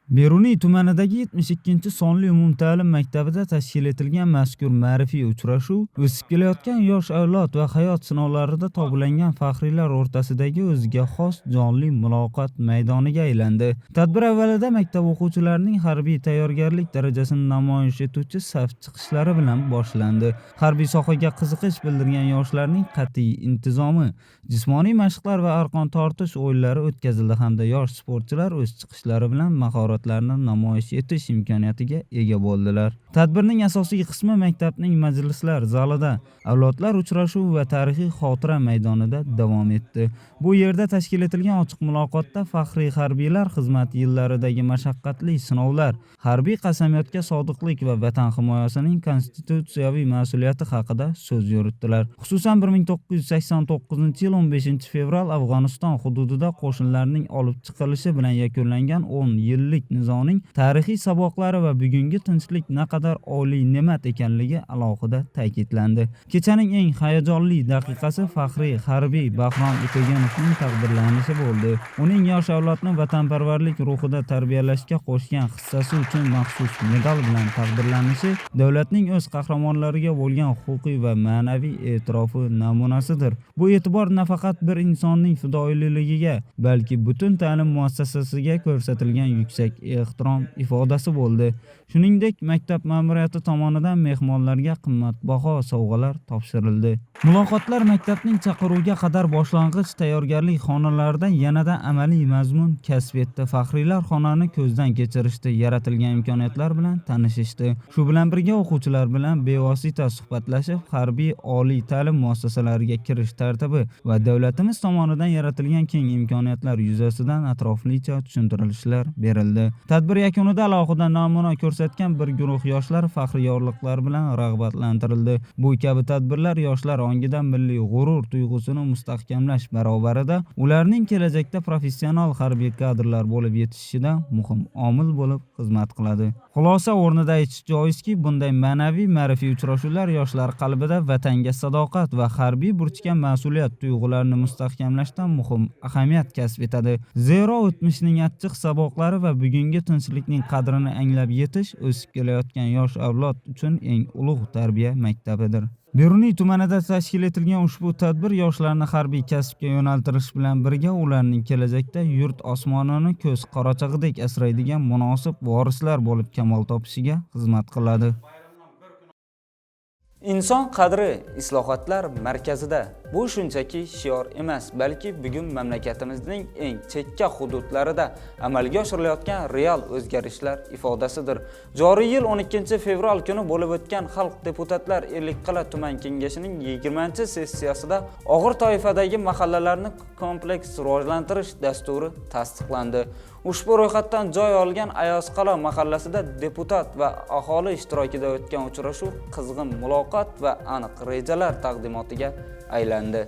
Beruniy tumanidagi 72-sonli umumta'lim maktabida tashkil etilgan mazkur ma'rifiy uchrashuv o'sib kelayotgan yosh avlod va hayot sinovlarida tobulangan faxriylar o'rtasidagi o'ziga xos jonli muloqot maydoniga aylandi. Tadbir avvalida maktab o'quvchilarining harbiy tayyorgarlik darajasini namoyish etuvchi saf chiqishlari bilan boshlandi. Harbiy sohaga qiziqish bildirgan yoshlarning qat'iy intizomi, jismoniy mashqlar va arqon tortish o'yinlari o'tkazildi hamda yosh sportchilar o'z chiqishlari bilan mahoratlarini namoyish etish imkoniyatiga ega bo'ldilar. Tadbirning asosiy qismi maktabning majlislar zalida, avlodlar uchrashuvi va tarixiy xotira maydonida davom etdi. Bu yerda tashkil etilgan ochiq muloqotda faxriy harbiylar xizmat yillaridagi mashaqqatli sinovlar, harbiy qasamyodga sodiqlik va vatan himoyasining konstitutsiyaviy mas'uliyati haqida so'z yuritdilar. Xususan 1989-yil 15-fevral Afg'oniston hududida qo'shinlarning olib chiqilishi bilan yakunlangan 10 yillik nizoning tarixiy saboqlari va bugungi tinchlik naqadar oliy ne'mat ekanligi alohida ta'kidlandi. Kechaning eng hayajonli daqiqasi faxriy harbiy Bahrom Ito'ganovning taqdirlanishi bo'ldi. Uning yosh avlodni vatanparvarlik ruhida tarbiyalashga qo'shgan hissasi uchun maxsus medal bilan taqdirlanishi davlatning o'z qahramonlariga bo'lgan huquqiy va ma'naviy e'tirofi namunasidir. Bu e'tibor nafaqat bir insonning fidoyiligiga, balki butun ta'lim muassasasiga ko'rsatilgan yuksak ehtirom ifodasi bo'ldi. Shuningdek, maktab ma'muriyati tomonidan mehmonlarga qimmatbaho sovg'alar topshirildi. Muloqotlar maktabning chaqiruviga qadar boshlang'ich tayyorgarlik xonalarida yanada amaliy mazmun kasb etdi. Faxriylar xonani ko'zdan kechirishdi, yaratilgan imkoniyatlar bilan tanishishdi. Shu bilan birga o'quvchilar bilan bevosita suhbatlashib, harbiy oliy ta'lim muassasalariga kirish tartibi va davlatimiz tomonidan yaratilgan keng imkoniyatlar yuzasidan atroflicha tushuntirishlar berildi. Tadbir yakunida alohida namuna ko'rsatgan bir guruh yoshlar faxriyorliklar bilan rag'batlantirildi. Bu kabi tadbirlar yoshlar ongida milliy g'urur tuyg'usini mustahkamlash barobarida ularning kelajakda professional harbiy kadrlar bo'lib yetishishida muhim omil bo'lib xizmat qiladi. Xulosa o'rnida aytish joizki, bunday ma'naviy ma'rifiy uchrashuvlar yoshlar qalbida vatanga sadoqat va harbiy burchga mas'uliyat tuyg'ularini mustahkamlashda muhim ahamiyat kasb etadi. Zero o'tmishning achchiq saboqlari va bugungi tinchlikning qadrini anglab yetish o'sib kelayotgan yosh avlod uchun eng ulug' tarbiya maktabidir. Beruniy tumanida tashkil etilgan ushbu tadbir yoshlarni harbiy kasbga yo'naltirish bilan birga ularning kelajakda yurt osmonini ko'z qorachig'idek asraydigan munosib vorislar bo'lib kamol topishiga xizmat qiladi. Inson qadri islohotlar markazida. Bu shunchaki shior emas, balki bugun mamlakatimizning eng chekka hududlarida amalga oshirilayotgan real o'zgarishlar ifodasidir. Joriy yil 12-fevral kuni bo'lib o'tgan Xalq deputatlar Ellikqal'a tuman kengashining 20-sessiyasida og'ir toifadagi mahallalarni kompleks rivojlantirish dasturi tasdiqlandi. Ushbu ro'yxatdan joy olgan Ayozqal'a mahallasida deputat va aholi ishtirokida o'tgan uchrashuv qizg'in muloqot va aniq rejalar taqdimotiga aylandi.